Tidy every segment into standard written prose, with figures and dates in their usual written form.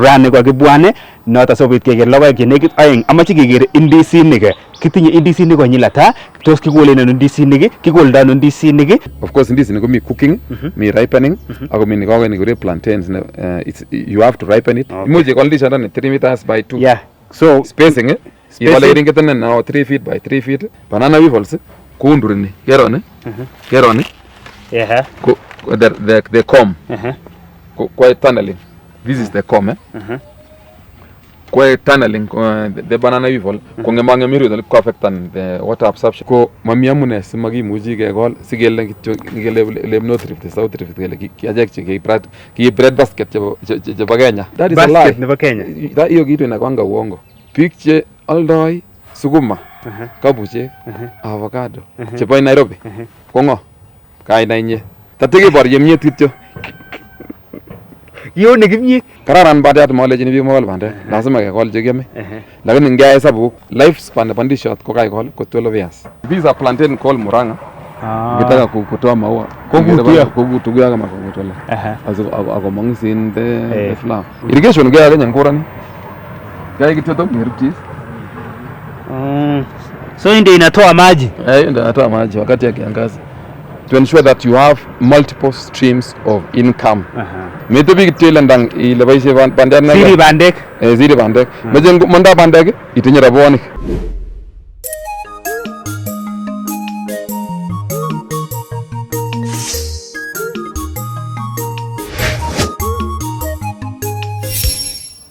Rani kwa kibwane noto sobit keker logoek che nekit aeng amache keker indisinik kitinye indisinik konyil ata tos kikolen ano indisinik kikoldo ano indisinik of course indisinik komi cooking mi ripening ako mi nikoko ni kure plantains you have to ripen it imuche ikol ndishondoni 3 meters by 2 yeah so spacing ikole keringet no 3 feet by 3 feet banana weevils kuundurni keroni yeah the comb kwa tunneling. This is the comb. Kwa tunneling the banana weevil kongemanga miru ko affectan the water absorption ko mami amune simakimuchi kekol sikele kityo ngele north rift south rift kele kiajek ki bread basket chebo Kenya. That is a lie. Basket nebo Kenya. Hiyo kitu inakwanga uongo. Biik che aldoi sukuma kabuchek avocado chebo Nairobi kongo kaina inye tateke borye myet kityo yo ne kimye kararan bandiat molejini biik mokol bandek lazima kekol chekiame lakini ngeai sabuk life span nebo ndishot ko kaikol ko 12 years. These are plantain called muranga kitaka kutoa maua kokutukia kama kokutola akomong sin the flower irrigation gaya Kenya ngorani gaya kityo to ngeripchis so ndio inatoa maji ndio inatoa maji wakati ya kiangazi to ensure that you have multiple streams of income. Mete big tail ndang ile baishe bandek na ziri bandek meje monda bandek itinye rabonik.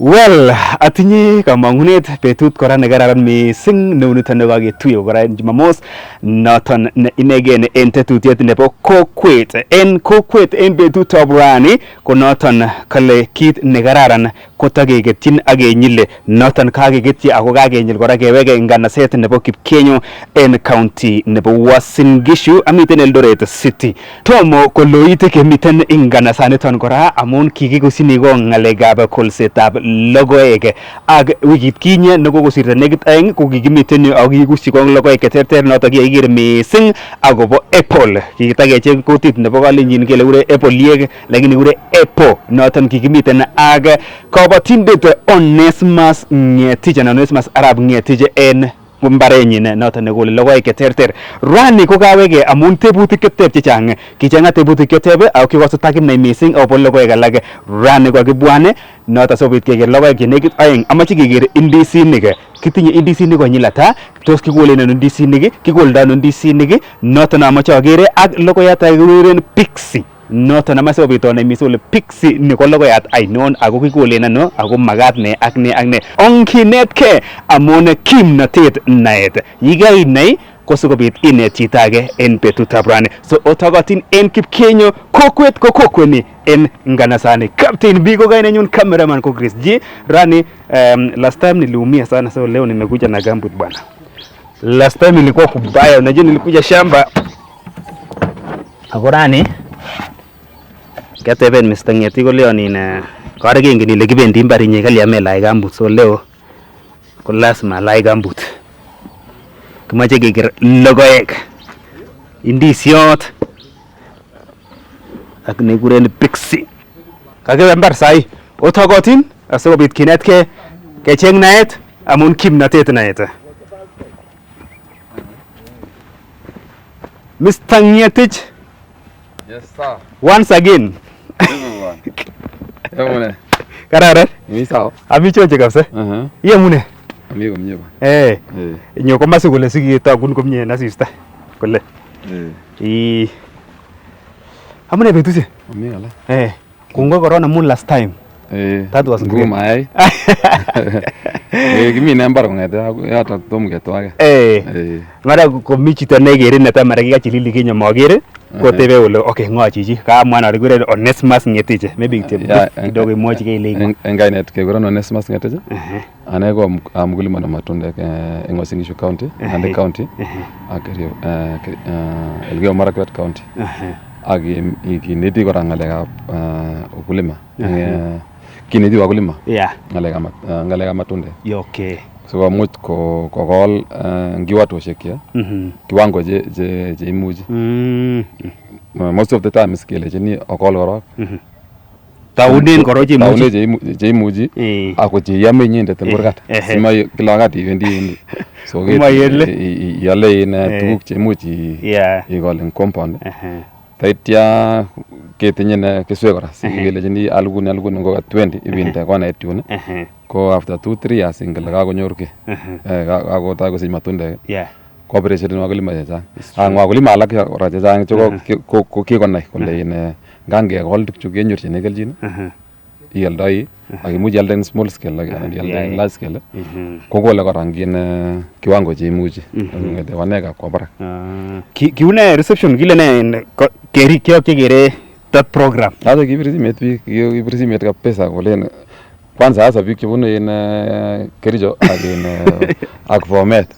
Well, atinye kamangunet betut kora nekararan mising neuniton nekaketuye kora Jumamos noton ne inegen en tetutiet nebo Kokwet. En Kokwet en betutab rani ko noton kale kit nekararan kotakeketyin ak kenyile noton kakeketyi ako kakenyil kora keweke nganaset nebo Kipkenyo en county nebo Uasin Gishu amiten Eldoret City. Tomo koloit kemiten nganasaniton kora amun kikikosini ko ngalekab kolsetab logoek ak wikit kinye nekokosirta nekit aeng ko kikimiten yu ak kikusi ko logoek cheterter notok kikikere mising akobo apple kikitakecheng kutit nebo kalenjin kele ure apple yek lakini ure apple noton kikimiten ak kabatindet Onesmus Ngetich anan Onesmus Arap Ngetich en mbarenyin noton nekole logoek cheterter. Rani ko kaweke amun tebutik cheteb chechang kichanga tebutik cheteb ak kikosutak kimnai mising akobo logoek alak. Rani ko kibwane noton sobit keker logoek che nekit aeng amache keker indisinik kitinye indisinik konyil ata tos kikolen ano indisinik kikoldo ano indisinik noton amache akere ak logoyat akikuren pixie noton amache sobit onai mising ole pixie ni ko logoyat ainon ako kikolen ano ako magat ne ak ne ak ne onkinetke amun kimnatet naet yikainai ko sikobit inet chito age en betutab rani. So otokotin en Kipkenyo Kokwet ko kokweni en nganasani. Captain B ko kainenyun, cameraman ko Chris G. Rani last time niliumia sana, so leo nimekuja na gambut bwana. Last time nilikuwa kubaya, unajua nilikuja shamba. Ako rani kateben Mr. Ngetich ko leo nina kare kengen ile kibendi mbarinyi kaliame lai gambut, so leo ko lazima lai gambut. Kimache keker logoek indisiot ak nekikuren pixie kakewe mbar sai otokotin asikobit kinetke kecheng naet amun kimnatet naet. Mr. Ngetich. Yes sir. Once again. Yamune. Kararan? Mimi sawa. Ami choche kabisa. Yamune. Ami komye ba. Nyo komasi kole sikitogun komye en asista kole. Amune betusiek? Ami ala. Kungo corona mun last time. That was good. Ngumai. Kimi number ngete yata tom ketwage. Mara komi chito nekere neta mara kikachilili Kenya makere kotebe ole okay ngo chichi ka mwana alikuwa Onesmus Ngetich maybe kidogo imwachi kile engainet kekuron Onesmus Ngetich. Ane ko mkulima na matunda en Uasin Gishu County and the county akirio Elgeyo Marakwet County. Agi kineti kora ngalekab ukulima. Kineti wakulima. Ngalekab matunda. Okay. sikomuch kokol kiwatoshek kiwango che imuchi. Most of the time kelechini okol korok. Taunen korok che imuchi ako che yame inyendet eng kurgat. Sima kila wakati iwendi. So iale tuguk che imuchi ikol eng compound. Taitya ketinye keswek kora. Sikelechini alukuni ngo 20 ibinde konait yun. Ko after 2-3 years ingele kakonyor ki. Kakotoi kosich matundek. Ko appreciate wakulima chechang. Wakulima alak kora chechang ko kikonai kole ngangekol tukchu kenyorchine kelchin. Ioldoi ak imuchi ialde eng small scale anan ialde eng large scale. Kokole kora ngine kiwango che imuchi. Ngete wanekab kwa barak. Kiune reception kile ne kerikyok chekere that program. Acha kibir simet biik, kibir simet kabisa kolen kwanza hasa biik chebunu Kericho ak Bomet.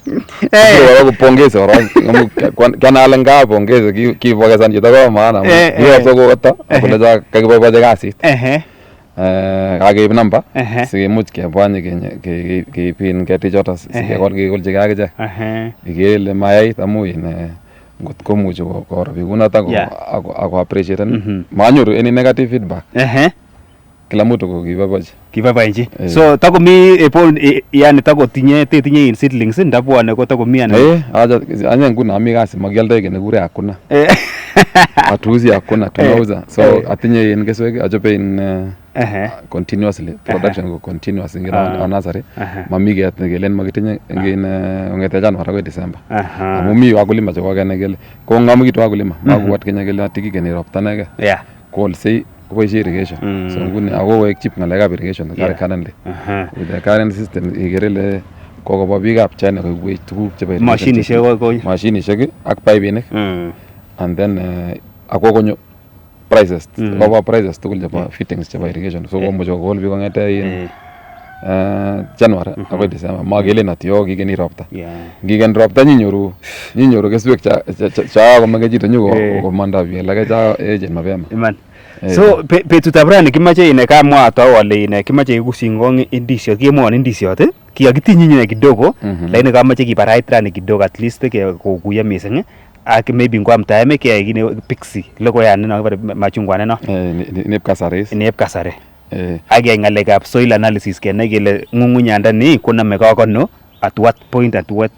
Kupongeze korok. Kanale ngapongeze kipokesan chito ko maana. Yoso kokota akolecha kakiboiboichi kasit. Kakeib namba sikemuch kebwanye keipin ketichoto sikekolchigei akichek. Ikele mayait amu ngot komuchi koro biik kunoto ako appreciaten. Manyoru any negative feedback. Kila mtu ko kiboiboichi. So takomi yani tetinye seedlings ndabwane ko takomi ana. Anya nguni ami kasi makialdoi kene kure hakuna. Atuuzi hakuna tunauza. So atinye in keswek achope in continuously production ko continuous ngira nursery. Mami get ngelen makitinye ngin ngete January akoi December. Amu mi wakulima cheko kene kele ko ngamukitu wakulima makuwat kenya kele atiki kene ropta nege. Kolsei koboishe irrigation. So nguni akowek chip ngalekab irrigation currently. With the current system ikerele kokobo biikab China koibwech tuguk chebo mashinishek ak paipinik. And then akokonyo prices. Kobo prices tugul chebo fittings chebo irrigation. So komuch kokol biik kongete January akoi December. Makelen ati kikeni ropta. Ngiken ropta nyinyoru keswek cha komengechito komanda biik alake cha echen mapema. So betutab rani kimache kamwa atau ale kimache kusingong indisiot kemwon indisiot kiyakitinyi kidogo lakini kamache kibarait rani kidogo at least kokuyo mising ak maybe ngwam time ke kine pixie logoyan no machungwa no inep kasare ak ngalekab soil analysis kenai kele ngungunyandani koname kakono at what point at what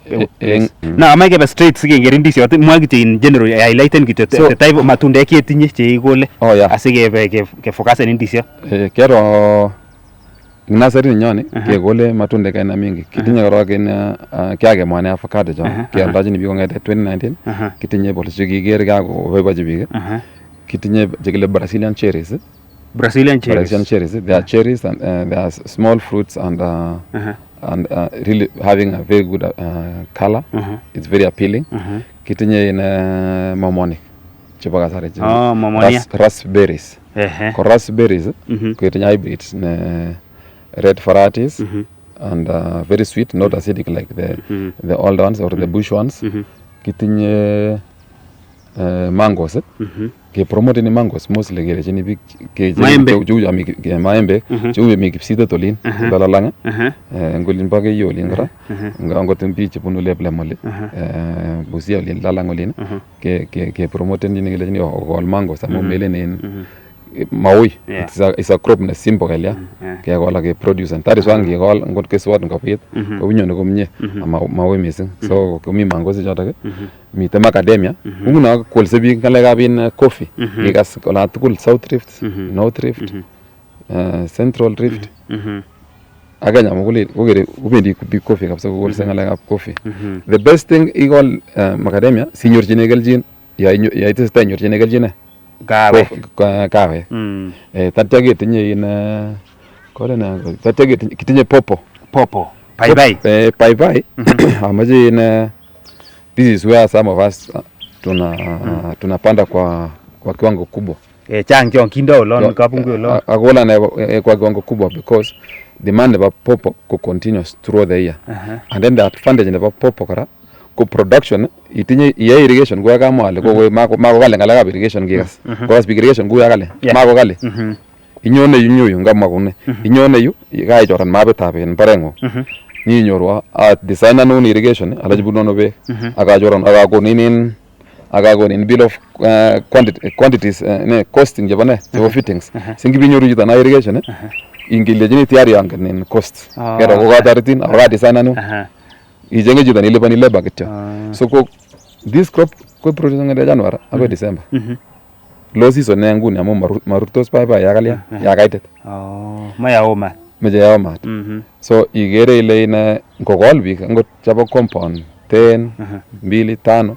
na amake be straight sigenger indisiot mwa kityo in general highlighten kityo the type matundek ketinye che ikole asikebe ke focus en indisiot kero nursery nyoni kekole matundek aina mingi kitinye korok en kiakemwane avocado chon kialdachini biik kongete 2019 kitinye policy kiker kakoboiboichi biik kitinye chekile Brazilian cherries. They are cherries and they are small fruits and really having a very good color. It's very appealing. Kitinye in momonic chebo kasari raspberries. Ko raspberries kitinye hybrids red varieties and very sweet, not acidic like the old ones or the bush ones. Kitinye mangoes. Ke promote ni mangoes mostly kelechini biik maembe cheu mi kipsitet olin balalanga ngolin bo keyo olin kora ngot biik chebunu Leplemoli Busia olin lalang olin ke promote ni kelechini okol mangoes amu melen en maui. It's a crop na simple kaya kekol ke produce and that is why ngekol ngot keswot ngobit kobunyone komie maui mising. So komi mangoes chotok miten macadamia nguno kolse biik ngalekab in coffee kikas ola tugul South Rift, North Rift, Central Rift ak Kenya mugul kokere kobendi biik coffee kabisa kokolse ngalekab coffee. The best thing ikol macadamia sinyorchine kelchin ya itestai inyorchine kelchin kawek. Tatya ketinye in tatya kitinye paipai amache in this is where some of us tunapanda kwa kiwango kubwa. Chang chong kindo olon kapungu olon. Akola na kwa kiwango kubwa because demand of popo ko continuous throughout the year. And then the advantage of popo kara ko production itinye irrigation ko kama wale ko mako kale ngalaka irrigation gigas. Ko irrigation ko kale mako kale. Inyone yu ngama kune. Inyone yu kai joran mabetab en parengo. Ninyorwa design and irrigation alajibunono be akajoron akakonin bill of quantities costing jabane chebo fittings singibinyoru chito na irrigation ingilejini tiari yangen cost kero ko kataritin aka design anu ijenge chito nilipani labor kityo so ko this crop ko produce ngade January akoi December low season ne nguni amu marurtos paipai yakalya yakaitet mayaoma meje yaomat so igere ile ina ngokol bik ngot chabo compound 10 2 5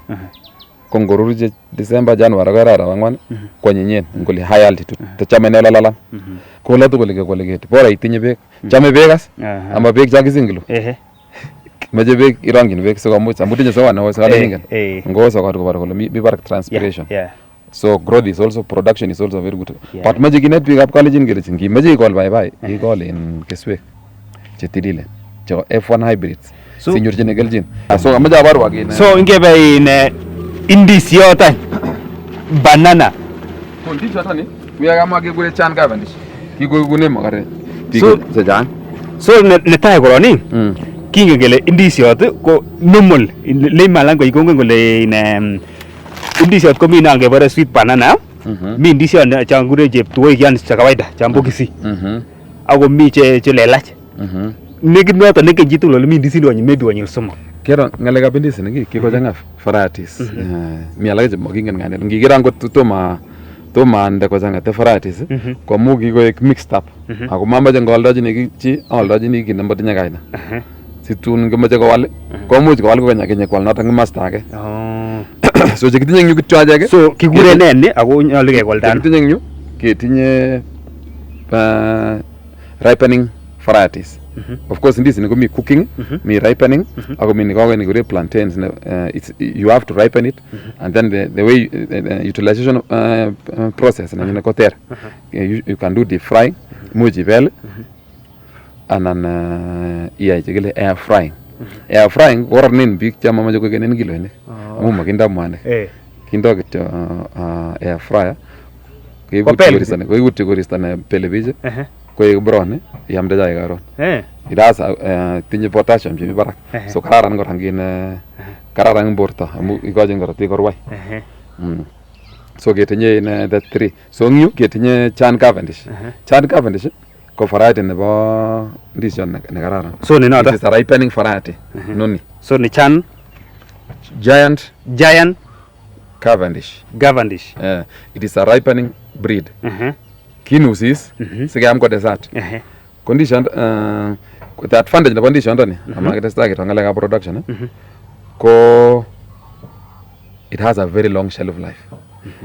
kongorurje December January karara wangwan konyinyen ngoli high altitude tachame ne lalala ko la tugul ko legete bora itinye bek chame bekas ama bek jakisingilo meje bek irangin bek so kamuch amutinye sawa na wasa lingen ngoso ko bar kole mi bar transpiration so growth is also production is also very good but meje kinet bik ab college ngere ngi meje ikol bye ikol in keswek chetidile cho F1 hybrids sinyorjine geljin so meje abar wagin so ingebe in indisiot banana condition tani kuyaga mage gure chan gavandish kigone magare so sejan so netai koroni kingen kele indisiot ko normal le malan ko ikongen kole in indisiot ko mina ngebore sweet banana mi indisiot cha ngure cheptuoi kian cha kawaida cha mbokisi ako mi che lelach nekit noto neken chitugul ole mi indisiot wanyil maybe wanyil somok kero ngale ka bindisi ngi kiko janga varieties mi alage je mokingen ngane ngigira ngot toma ande ko janga te varieties ko mugi ko mixed up ako mamba je ngoldoji ni chi oldoji ni kin namba tinya kaina situn ngamaje ko wal ko muj ko wal ko nyake kwal nata ngimasta ake so je kitinye nyu kitwaje ake so kigure nen ni ako nyalu ke koldan kitinye nyu ketinye ripening varieties of course in this ni mi cooking mi ripening ako mi ko ni gure plantains it's you have to ripen it and then the way utilization process na ni ko ter you can do deep frying muji bel and then air frying warnin big chama majo ko genen kilo ni amu makinda mwane kindo kityo air fryer ko iguti koristane televise ko brown yamde jay garon idasa tinye potassium jimi barak so kararan ngor hangin kararan borto amu igojin ngor ti korwai so getinye in the 3 so nyu getinye chan cavendish ko variety nebo ndison ne kararan so ni nota is a ripening variety noni so ni chan giant cavendish it is a ripening breed kinusis sigam ko desert condition the advantage of condition ndani ama ketesta ke ngala ka production ko it has a very long shelf life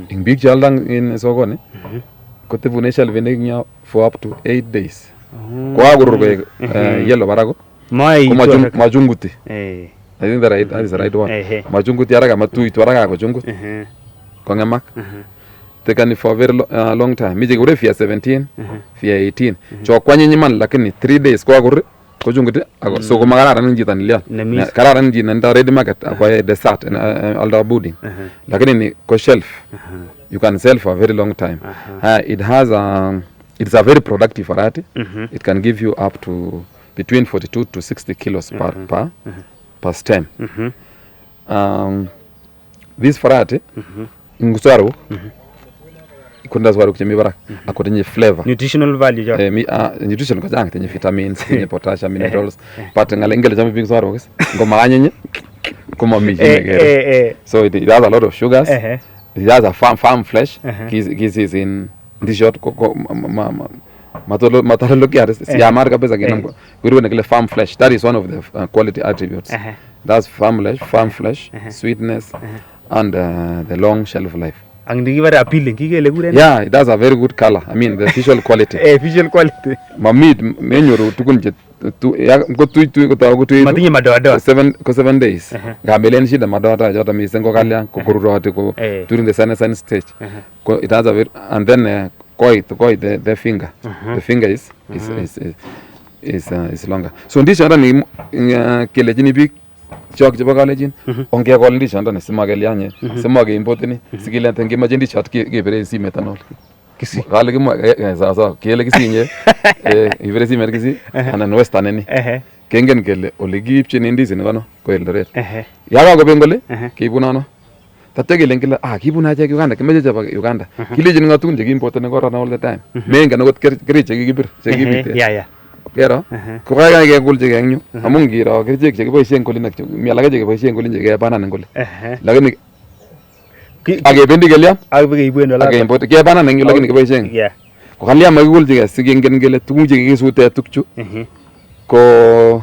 in big jaldang in sogone ko tebune shelf ne for up to 8 days ko agurur ko yellow barago mai majunguti I think that is the right one majunguti araga matu itwaraga ko jungut ko ngamak tekani for very long time mije gure fia 17 fia 18 cho kwanye nyiman lakini 3 days ko agurur ko jungut ago so ko magara nan jitan liya karara nan jinan da ready market ko desert alda budding lakini ni ko shelf you can sell for a very long time it's a very productive variety it can give you up to between 42 to 60 kilos per stem this variety ngusaro kunda swaro kuchemi barak akotenye flavor nutritional value ja nutrition ko jang tenye vitamins tenye potassium minerals but ngale jamu big swaro ngoma anyenye kuma miji so it has a lot of sugars it has a farm flesh gives is in this short matalo kiare ya mar kabisa kinam kuri ne farm flesh that is one of the quality attributes that's farm flesh sweetness and the long shelf life ang digi very appealing kigele gure yeah it has a very good color I mean the visual quality visual quality mamid menyoru tukun je ko tu matinye madoa 7 days gambelen shida madoa jota misengo kalya ko kururote ko during the sun stage it has a very and then the finger the finger is longer so this other ni kele jini big chok chebo college onge kol ndi shanda ne simagel yanye simage import ni sikile tengi majendi chat ke bere si methanol Kisi. Kale kimwa sasa kele kisinye ibere simet kisi anan western ni. Kengen kele ole kiipchin indisinik kono ko Eldoret. Ya kakoben kole kiibun ano. Tatya kelen kile kibun achek Uganda kimeche chebo Uganda. Kilejin ngatun che kiimporteni koron all the time. Mengen akot kerichek che kikibir che kibite. Kero ko kaigai kekulchi eng yu amun ngiro kerichek che kiboisien kolin ak mi alak che kiboisien kolin che kebanan kole. Lakini akebendi kelyan akibekeiben wala akeimport kebanan eng yu lakini kiboisien. Ko kalyan makikulchi ke sikingen kele tuguk che kikisute tukchu ko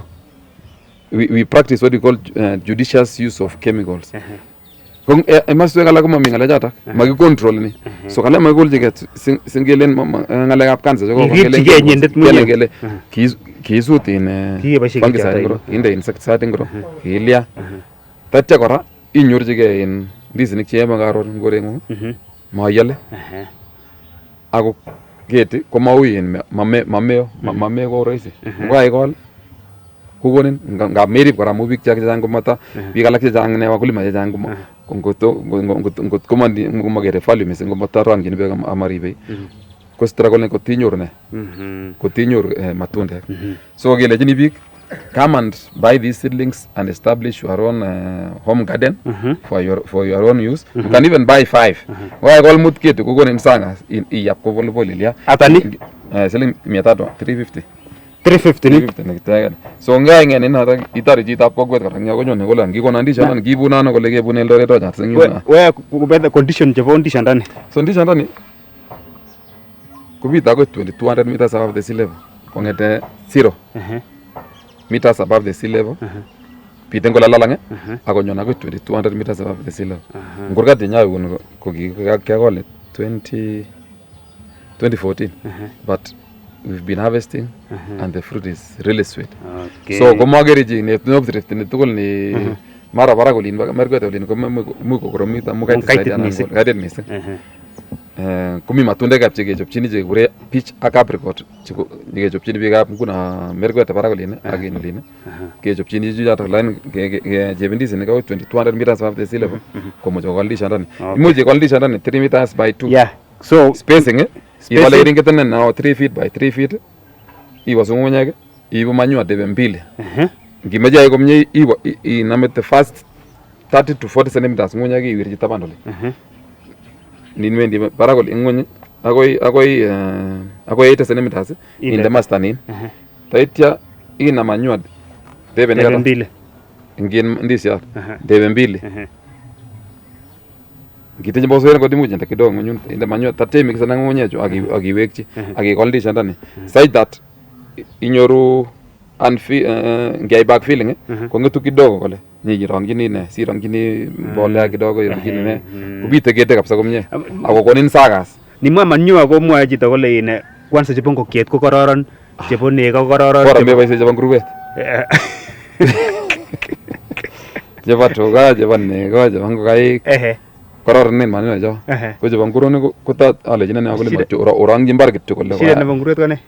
we practice what we call judicious use of chemicals. Kung emaswek alak komami ngalechotok makicontrol ni so kale makikulchike singelen ngalekab cancer kele kele kiisut in fungicide ngoro inde insecticide ngoro kilya tatya kora inyorchige in ndisinik cheyeme karon eng korengung mayale ako keti komaui in mameo ko rahisi ngokaikol kukonin ngap merib kora mu biik chechang komata biik alak chechang ne wakulima chechang ngot komakere value mising komata rongyin beek amaribe ko struggle kotinyoru ne kotinyoru matundek so kelechini biik come and buy these seedlings and establish your own home garden for your own use. You can even buy 5. Why call mut keti kukonin sanga iyap ko pole ya atani selling 350 350 so ngai ngene nata itari chitab Kokwet kora ngakonyone kole ngikona ndishana ngibuna ano kole kebune Eldoret ocha singina we kubetha condition chebo ndishana so ndishana ni kubita ko 2200 meters above the sea level kongete 0 meters above the sea level piten kola lalange akonyona ko 2200 meters above the sea level ngurgat nyayo kun ko kikakole 2014 but we've been harvesting and the fruit is really sweet. So komageriji ne thrift ne tugul ni mara bara kolin merkwet olin ko mu ko koromita mu kaitit mising. Kumi matundek che kechopchini che kure peach ak apricot che kechopchini biikab nguna merkwet bara kolin ak in olin kechopchini jujato line jebindisi ne ko 2200 meters above the sea level komoche koaldisha ndani. Imuche koaldisha ndani 3 meters by 2. So spacing Iwala iringeten na 3 feet by 3 feet. Iwa sungunyake. Iwa manure debe mbili. Ngimeja komye iwa inamete first 30 to 40 centimeters sungunyake iwirji tabandole. Ninwendi parakol ingwenye akoi 80 centimeters in the master nin. Taitya ina manure debe mbili. Ngin ndisi ya debe mbili. Kitinye bosoen ko dimuche nda kidogo nyun inde manyo tatemi kisana ngonyecho akiwekchi akikoldisha ndani side that inyoru ngai back feeling ko ngetu kidogo kole nyirongini ne sirongini mbolea kidogo irongini ne kubite kete kabisa komye ako konin sagas ni mama nyua ko mwae chito kole ine kwanza chebo ngokiet ko kororon chebo nego kororon bora meboishe chebo nguruwet chebo tuga chebo nego chebo ngokaik kororonen maneno cho ko chebo nguronik ko ta alejina ne akole macho orangji mbar kityo kole shida nebo nguruwet ko ne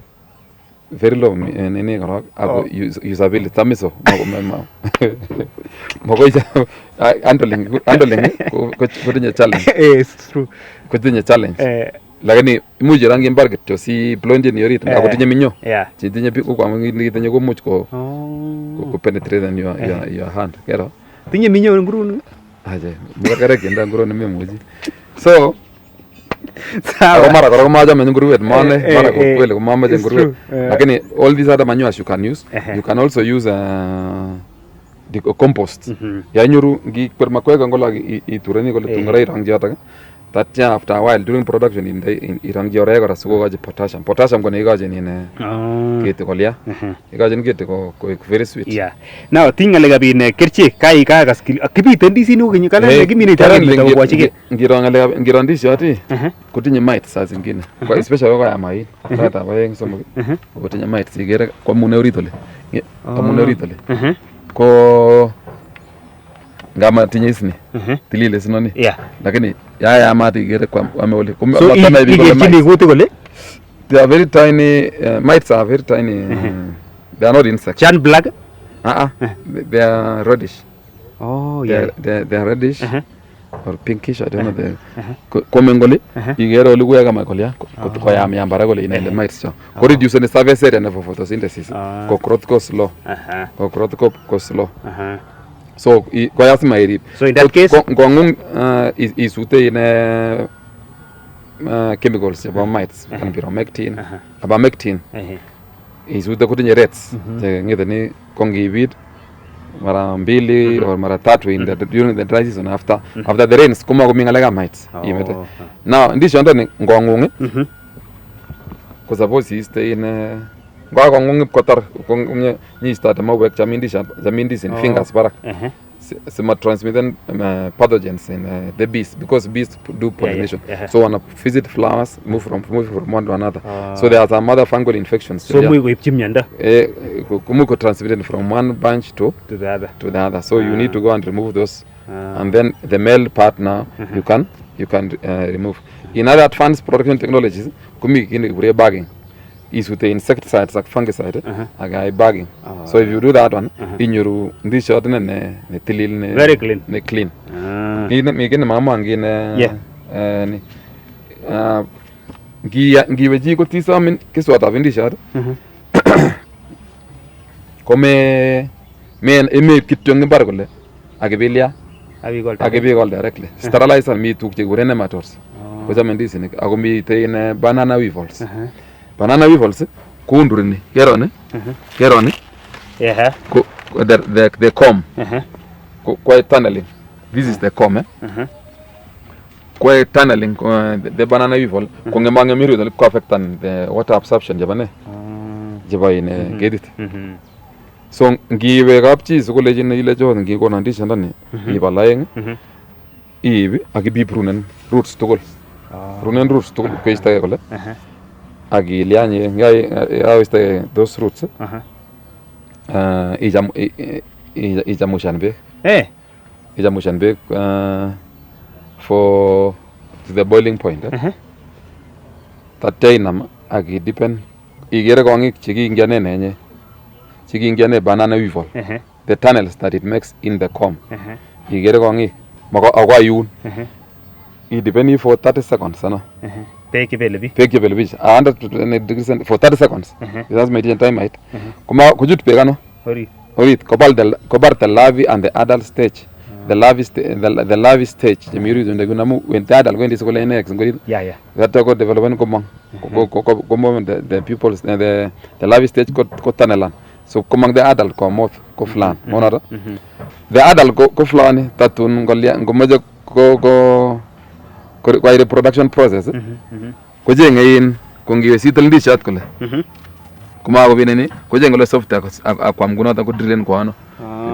very low nene korok ako usability tamiso makoicha handling ko tinye challenge it's true ko tinye challenge lakini imuche rangi mbar kityo si plonje ni yorit ako tinye minyo tinye ko kwa ngi tinye ko much ko penetrate in your hand kero tinye minyo ngurunik aje mukakare kenda ngurunik memuji so sawa mara kora majame nguruwet mane mara ko kweli ko mamaje nguruwet lakini all these other manures you can use you can also use the compost ya nyuru ngi permakweka ngola itureni kole tungara irangji ata tatya after a while during production irangji ore kora suko gaji potassium ko ne gaji ni ne kete kolya gaji kete ko very sweet now tingale gabi ne kerche kai ka gas kibite ndisi ni kinyi kala ne kimine tare ko kwachike ngirandisi ati kutinye mites saa zingine kwa especially kwa ya mai hata baeng somo kutinye mites igere kwa mune oritole ko ngama tinye isni tilile sinoni lakini ya mati igere kwa ameole so igechini guti kole they are very tiny mites are very tiny they are not insects chan black they are reddish oh they are reddish or pinkish, I don't know the komengoli igero lugu kama kolia ko yam bara gole ina le mites so ko reduce the surface area na for photosynthesis ko growth ko slow ko growth ko slow so ko yasma iri so in that case ngongung is ute in chemicals about mites can be romectin abamectin is ute ko tinye rates ngedani kongi mara mbili or mara tatu in the during the dry season after the rains kuma kumingalega mites now ndisho ndo ngongunge ko suppose is stay in ngongunge kotar ni start ma work jamindis in fingers barak some transmitting pathogens in the bees because bees do pollination so when visit flowers move from one to another so there are some other fungal infections so we whip chimnyanda kumuko transmitted from one bunch to the other so you need to go and remove those and then the male partner you can remove in other advanced production technologies kumi bagging is with the insecticides like fungicide agai bagging so if you do that one in your this shot ne tilil very clean ne clean me ken mama ngine ni ngiwe ji ko tisamin kiswata vindi shot come men eme kityo ngembar kole agebelia agebigol directly sterilizer mi tuk che gure nematodes ko jamen disini ako mi te banana weevils banana weevils kundurini kerone ko the comb ko tunneling this is the comb ko tunneling the banana weevil ko ngemange miru dal ko affectan the water absorption jabane jabayine gedit so ngiwe kapchi sukule jine ile jo ngi ko nandi shandani ibalaeng ibi akibi prunen roots tugul prunen roots tugul ko ista kole agilianye ngai awiste those roots ijamushan be ijamushan be for the boiling point tatinam agi depend igere kongik chikingiane nenye chikingiane banana weevil the tunnels that it makes in the comb igere kongik mako agwayun it depend for 30 seconds no peki belebi 100 degrees for 30 seconds that's my time might kuma kujut pegano orit kobar the larvae and the adult stage the larvae stage jemiru ndio gunamu when the adult going to school next ngori that go development komo the pupils the larvae stage ko tanelan so komang the adult ko moth ko flan monara the adult ko flan tatun ngolia ngomoje ko reproduction process ko jengein ko ngiwe sital ndi chat kole kuma ko bineni ko jengole software akwam gunota ko drilen ko ano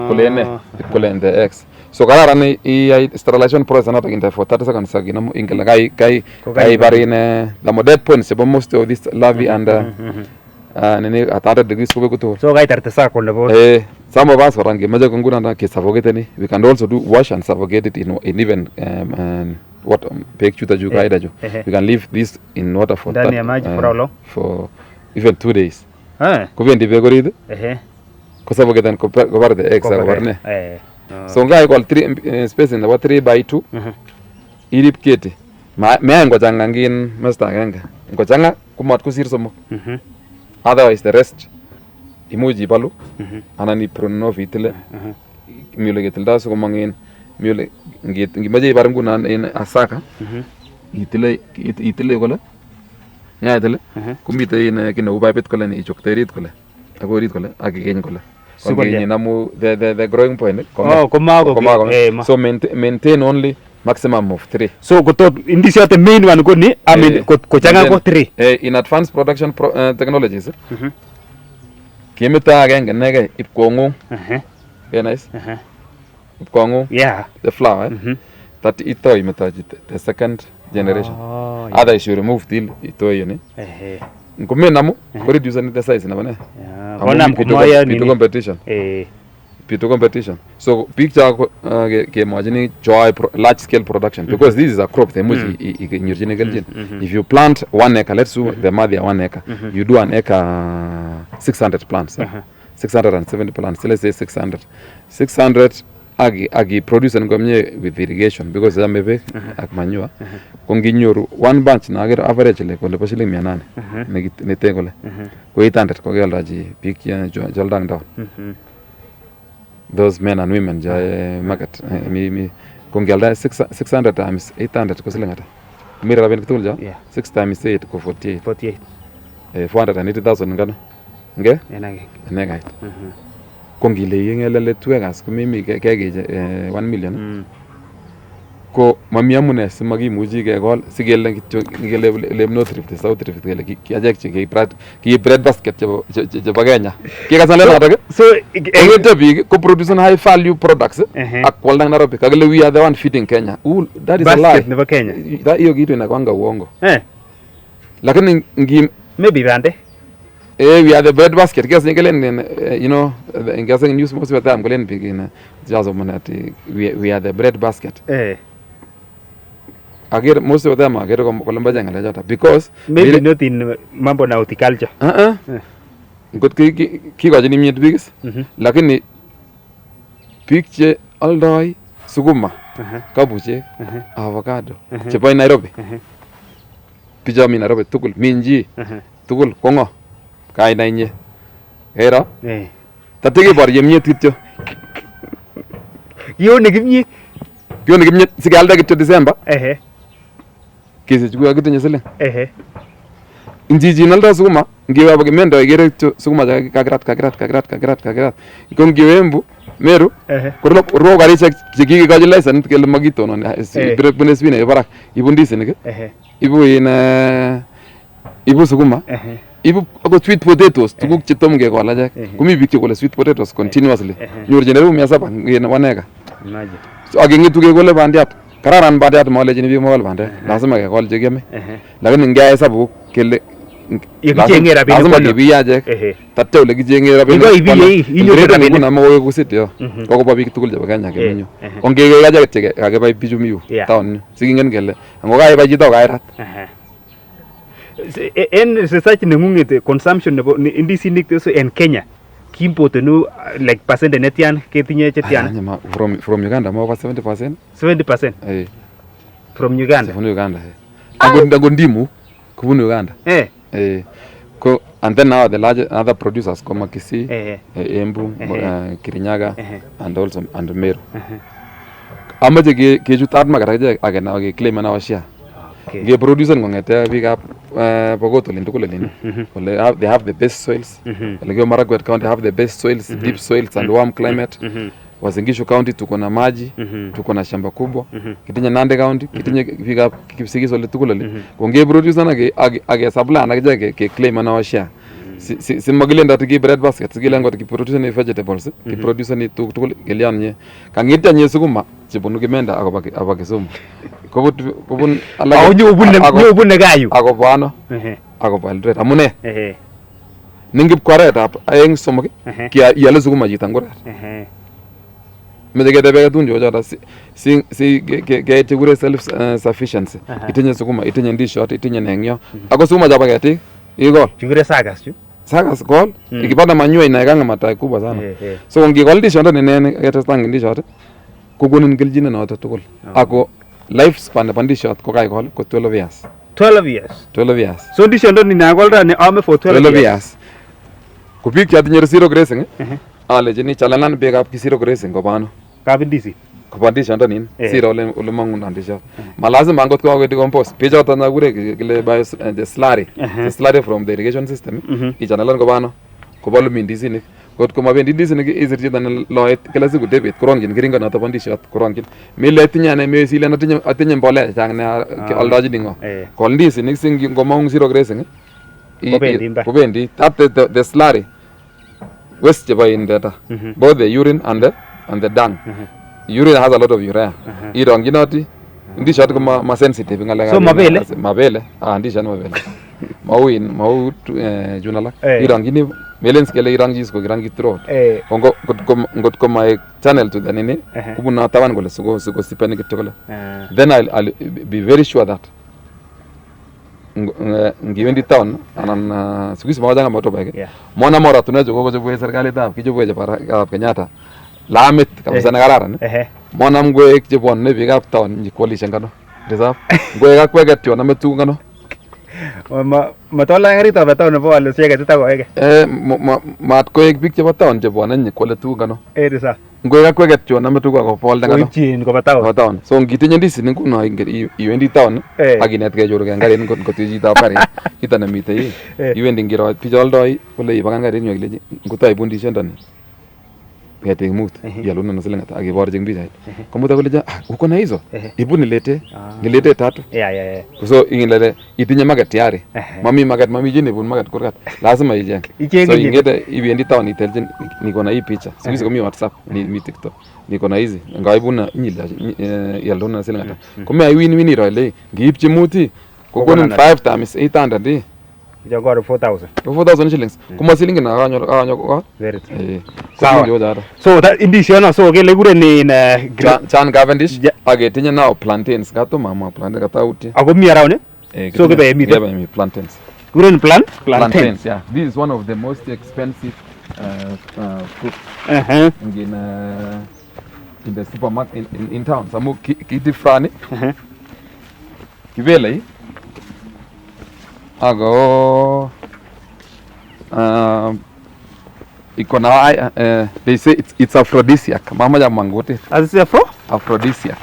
kolene the x so kararan I sterilization process not in for 30 seconds agina ingela kai barine the dead points but most of this larvae and nene at 100 degrees ko to so kai tartasa ko lebo some of us orange maja konguna na ke suffocate ni we can also do wash and suffocate it in even what pek chuta ju kaida ju we can leave this in water for for even 2 days ko vendi be goride ko suffocate ko bar the eggs warne so ngai call 3 space in the 3 by 2 irip kete me ngo janga ngin master ganga ngo janga kumat kusir somo otherwise the rest imuji balu anani prono vitile miule getilda so mangin miule ngimaje baram guna in asaka itile gola ya itile kumite in kina ubabet kola ni chokterit kola agorit kola agegen kola so namu the growing point so maintain only maximum of 3 so ko to indisi the main one ko ni I mean ko changa ko 3 in advanced production technologies kimita agenge nege ipkongu nice ipkongu the flower that itoy metaji the second generation otherwise you remove till itoy ni ngome namu ko reduce the size na bana onam kumoya ni competition Pito competition. So picture ke imagine joy large scale production because this is a crop the much if you plant 1 acre, let's do the mother 1 acre, you do an acre 600 plants 670 plants, let's say 600 agi produce komye with irrigation because yame bek ak manure ko nginyoru one bunch na agere average le kole pasiling 800 ne te kole ko 800 ko geldaji big joldang down those men and women market mi ko gelda 600 times 800 ko silingata mira ben kitul ja 6 times 8 ko 48 480,000 ngano nge enage ko ngile yengelele twegas ko mimi kegeje 1 million ko mami amune simakimuchi kegol sigele kityo ngele lemno trip south trip ngele kiajek ki bread basket chebo Kenya kikasan le natak so engete big ko produce high value products ak kwaldang Nairobi kagele we are the one feeding Kenya that is a lie basket nebo Kenya that hiyo kitu inakwanga uongo lakini maybe bande we are the bread basket guess ngelen you know ngasa news most of the time ngelen big in jazo monati we are the bread basket agere most of them agere ko lembaja ngala jata because maybe not in mambo na horticulture ngot ki gojini miet bigis lakini big che aldoi sukuma kabuche avocado chebo Nairobi pijami Nairobi tukul minji tukul kongo kaina inye era tatege bor yemiet kityo yone kimye sigalda kityo December kisi chukua kitinye siling injiji nalda sukuma ngiwa bakimendo igere kityo sukuma kakirat ko ngiwembu Meru ko garishek chekikikochi license kele makitonon bune spine barak ibu ndisinik ibu sukuma ibu ako sweet potatoes tuguk chetom kekol achek komi biik chekole sweet potatoes continuously nyorchine 700 ngene 1 acre so akengetu kekole bandiat kararan bandiat malechini biik mokol bandek lazima kekol chekiame lakini ngeyai hesabu kele yekichenge rabinik lazima kebiye achek tatya ole kichenge rabinik inyoru rabinik kuna makoe kusit yo kokoba biik tugul chebo Kenya kemenyo ongekei achek kakebai bichu mi yu town sikingen kele ngokaibai chito kairat en research nengunget consumption nebo indisinik en Kenya kiimpotenu like percent netian ketinye chetian from Uganda more 70% from Uganda ango ndimu kubunu Uganda ko and then now the large other producers kama Kisii Embu Kirinyaga and also and Meru amaje kechutat makaraje agena ke claim na washia ge producer ngongete big up Pogoto lintukule lini they have the best soils like Marakwet County have the best soils deep soils and warm climate Wasingishu County tuko na maji tuko na shamba kubwa kitinye Nandi County kitinye big up Kipsigiso litukule konge producer na age supply na ke claim na washia si magile ndati ki bread basket sigile ngot ki produce ni vegetables ki produce ni tukul gelian nye kangita nye sukuma chibunu kimenda akobake sumu kobun ala nyobune gayu akobano akobaldret amune ningip kwaret ap aeng somok ki yale sukuma jitangora mede gede bega tunjo jada si ge tegure self sufficiency itinye sukuma itinye ndishot itinye nengyo ako sukuma jaba geti igol chingure sagas gol ikipata manure inaekanga matai kubwa sana so ngikol ndishot nene getestang ndishot kokonin keljine noto tugul ako life span nebo ndishot ko kaikol ko 12 years 12 years so ndishot ni nakolda ni ame for 12 years ko biik chatinye zero grazing alechini chalanan bekab ki zero grazing kobano kabindisi kopandisha ndonin sira ole mangunda ndisha malazima angot ko decompost pejoto na gure kile bio the slurry from the irrigation system ichanalan ko bano ko bolu mindisinik kot ko mabendi ndisinik izirji dan loet kila siku debit korongin kiringa na tapandisha korongin mile tinyane me sile na atinye mbolea chang na aldaji dingo ko ndisinik singi ngomong zero grazing kobendi that the slurry waste by in data both the urine and the dung urine has a lot of urea ironginoti ndishot ko ma sensitive ngala so mabele ndishot mabele mau junala irongini melen skele irongis ko irangi throat ngot ko my channel to the nini kubuna tawan gole sugo sipeni kitokole then I'll be very sure that ngiwendi town anan sugis mawajanga motorbike mona mora tunajo ko serikali ta kijo bweje para Kenyatta lamit kabisa na kararan monam ngwek chebwone biikab town nyikoalishen kano reserve ngwek ak kweket yon ame tuguk kano matola ngaritab town nebo wale seket takoeke mat koek biik chebo town chebwone nyikwale tuguk kano reserve ngwek ak kweket yon ame tuguk akopolde kano koityin koba town so ngitinye ndisinik nguno iwendi town ak inetkei choruken karit ngotinye chitab karit kito nemitei iwendi ngiro biik oldoi kole ibakan karit nyo ilechi ngotoibu ndisiondoni ketik mut ialune siling ata akiborchi eng pichait komuta kole uko na hizo ibu nilete tatu so ingilele itinye market tayari mami market mami jini ibun market kurgat lazima icheng so ingete iwendi town itelchin niko na hii picha siku komi WhatsApp ni TikTok niko na hizi ngaibuna inyile ialune siling ata kome aiwini roile ngiipchi muti kokonin 5 times 800 Jagor 4,000. 4,000 shillings. Kuma silingi na kanyo ko. Very true. Sawa. So that indision so kele kure ni Chan Cavendish agetinye now plantains gato mama plantain katauti. Ako mi around so kebe mi plantains. Kure ni plantains, yeah. This is one of the most expensive fruit. In the supermarket in town. Samu kiti frani. Kivele ago iko na they say it's aphrodisiac mama ya mangote as aphrodisiac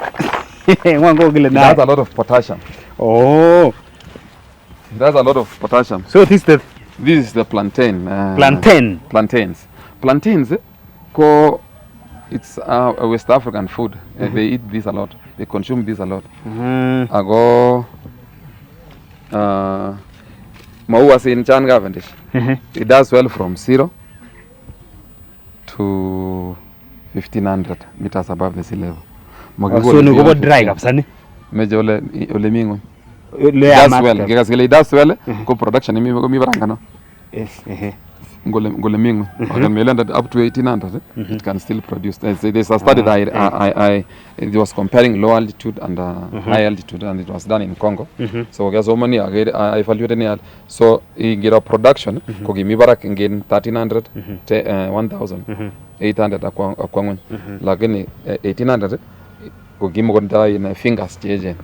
wango gile na it has a lot of potassium. It has a lot of potassium. So this is the plantain plantains ko it's a West African food. They eat this a lot, they consume this a lot. Ago Maua in Chan Cavendish. It does well from 0 to 1,500 meters above the sea level. So no go dry kabisa ni. Meje ole mingo. It does well. Ko production mi baranga no. Yes. Ngole mingo. Can we land up to 1,800? It can still produce. There's a study that it was comparing low altitude and high altitude, and it was done in Congo. So there's so many I evaluated so you get a production ko mi barak again 1,300 1,800 akwangun lakini 1,800 ko gimo konta in fingers jeje.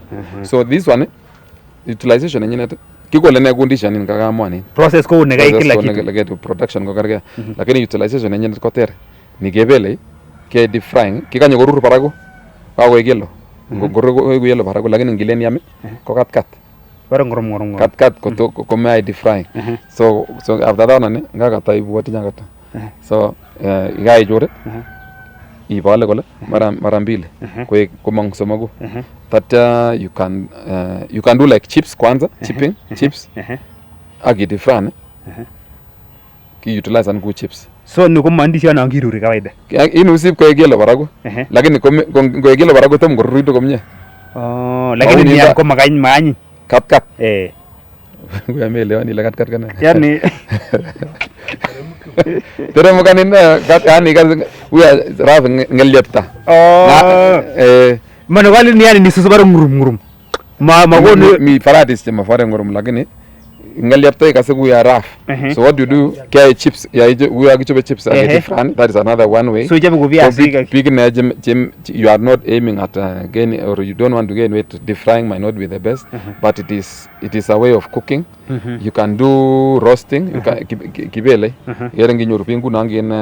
So this one utilization yenyewe kikole ne condition in kagamwani process ko ne kila kitu production ko karga lakini utilization yenyewe ko ter ni gebele ke deep frying kikanyo korur parago kago yelo ngoro yelo parago lakini ngileni yame ko kat ngorom kat ko mai deep frying so after that ne ngaga taibu watinya kata so igai jore ibale kole mara mbili ko mang somago that you can do like chips kwanza chips agi different ki utilize and go chips so ni ko mandisha na ngiruri kawaida inusip ko egelo barago lakini ko egelo barago tom goruido komye lakini ni ko manyi kat we amelewa ni lakat kana yani teremo kanina yani we rave ngelyapta mano wali ni yani ni susubaru ngurum magoni mi varieties tema fare ngurum lakini ngelyapta ikasigu ya raf so what you do kai chips ya we are gichobe chips are different. That is another one way. So jabu via big you are not aiming at gain or you don't want to gain weight. Deep frying might not be the best, but it is a way of cooking. You can do roasting. You can kibele yerengi nyurupingu nangin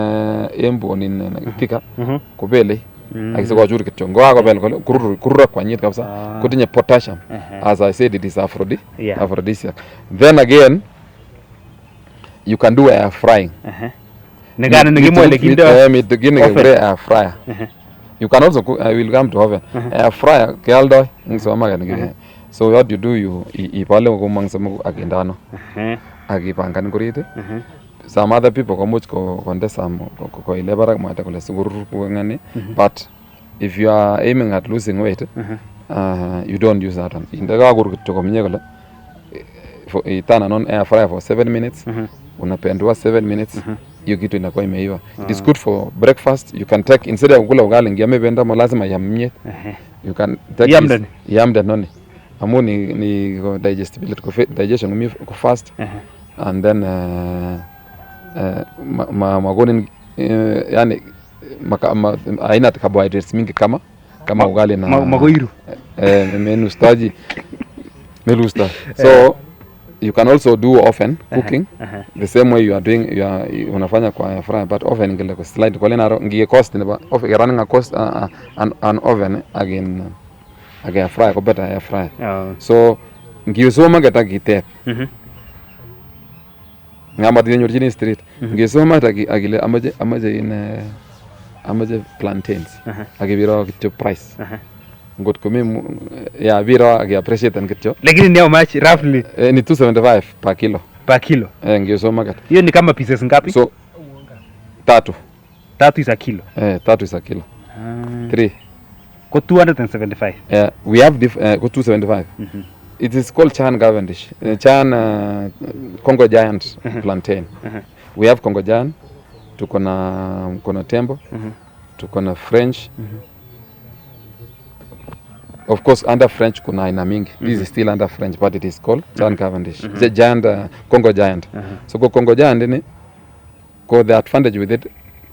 embo nin tika kubele akise kwa juri kichongo kwa bel kurura kwa nyit kabisa kutinye potassium. As I said, it is aphrodisiac. Then again you can do air frying. Negana ngimwele kindo air fryer. You can also cook, I will come to oven. Air fryer keldo ngso magani. So what you do, you ipale ko mangsamo agendano agipangan kurite. Some other people ko much ko konde some ko ilebara mata ko lesuguru ko ngani, but if you are aiming at losing weight, you don't use that one. Indaga guru to komnye kola for itana non air fryer for 7 minutes. Unapendua 7 minutes. Hiyo kitu inakuwa imeiva. It is good for breakfast. You can take instead of kula ugali ngiame benda lazima yamnye. You can take yamda noni. Amu ni digestibility digestion umi ko fast. And then magoni yani haina carbohydrates mingi kama ugali na magoiru melusta. So you can also do oven cooking the same way you are doing unafanya kwa air fryer, but oven ingele ko slide kwa lena ngie cost ne ba oven running a cost an oven again fry ko better air fryer. So ngie so magata gitep ngama dinyo jini street ngie so magata agile amaje plantains agibiro kityo price ngot ko mimi ya biro agi appreciate and kityo, lakini ni how much roughly? Ni 275 per kilo ngie so magata. Hiyo ni kama pieces ngapi? So tatu is a kilo. Tatu is a kilo. 3 ko 275. We have ko 275. It is called Chan Cavendish. Congo Giant plantain. We have Congo Giant, tuko na Tembo, tuko na French. Of course under French kuna aina mingi. This is still under French, but it is called Chan Cavendish. The giant Congo Giant. So Congo Giant ni the advantage with it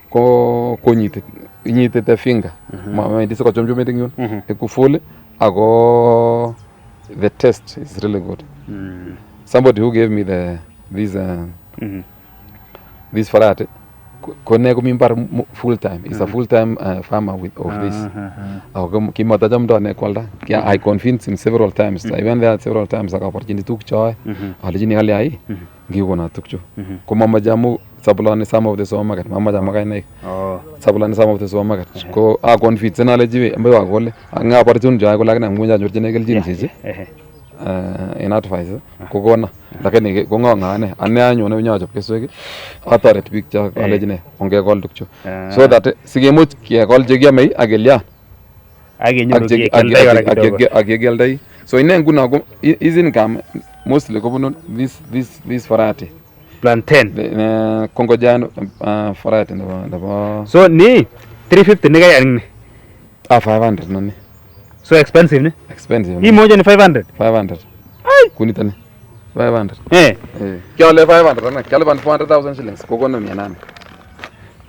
ko nyite the finger. Ma ndise ko chomjo meeting yun. Ekufule ago the taste is really good. Somebody who gave me this variety kone ko mimbar full time. Is a full time farmer of this. Kimata jamdo ne kwalda. I convinced him several times. I went there several times aka opportunity tuk choy. Alijini hali ai ngigo na tukcho. Ko mama jamu sabulani some of the supermarket. Mama jamu kai nai. Sabulani some of the supermarket. Ko a convince na lejiwe ambaye wagole. Nga opportunity jay ko lagna munja jorjine gel jini sije. In advice ko gona lakini ko ngonga ane anyo ne nyajo kesweki atare picture alejine onge gol dukcho so that sigemuch ke gol jegi mai agelia agenyo agegeldai. So ine nguna go izin kam mostly ko bono this variety plantain Congo Giant variety ndaba. So ni 350 ni ga yani 500 nani. So expensive ne? Expensive. Hii moja ni 500. Ai kunitani 500. Kyo le 500 na kyo ban 400,000 shillings ko kono 800.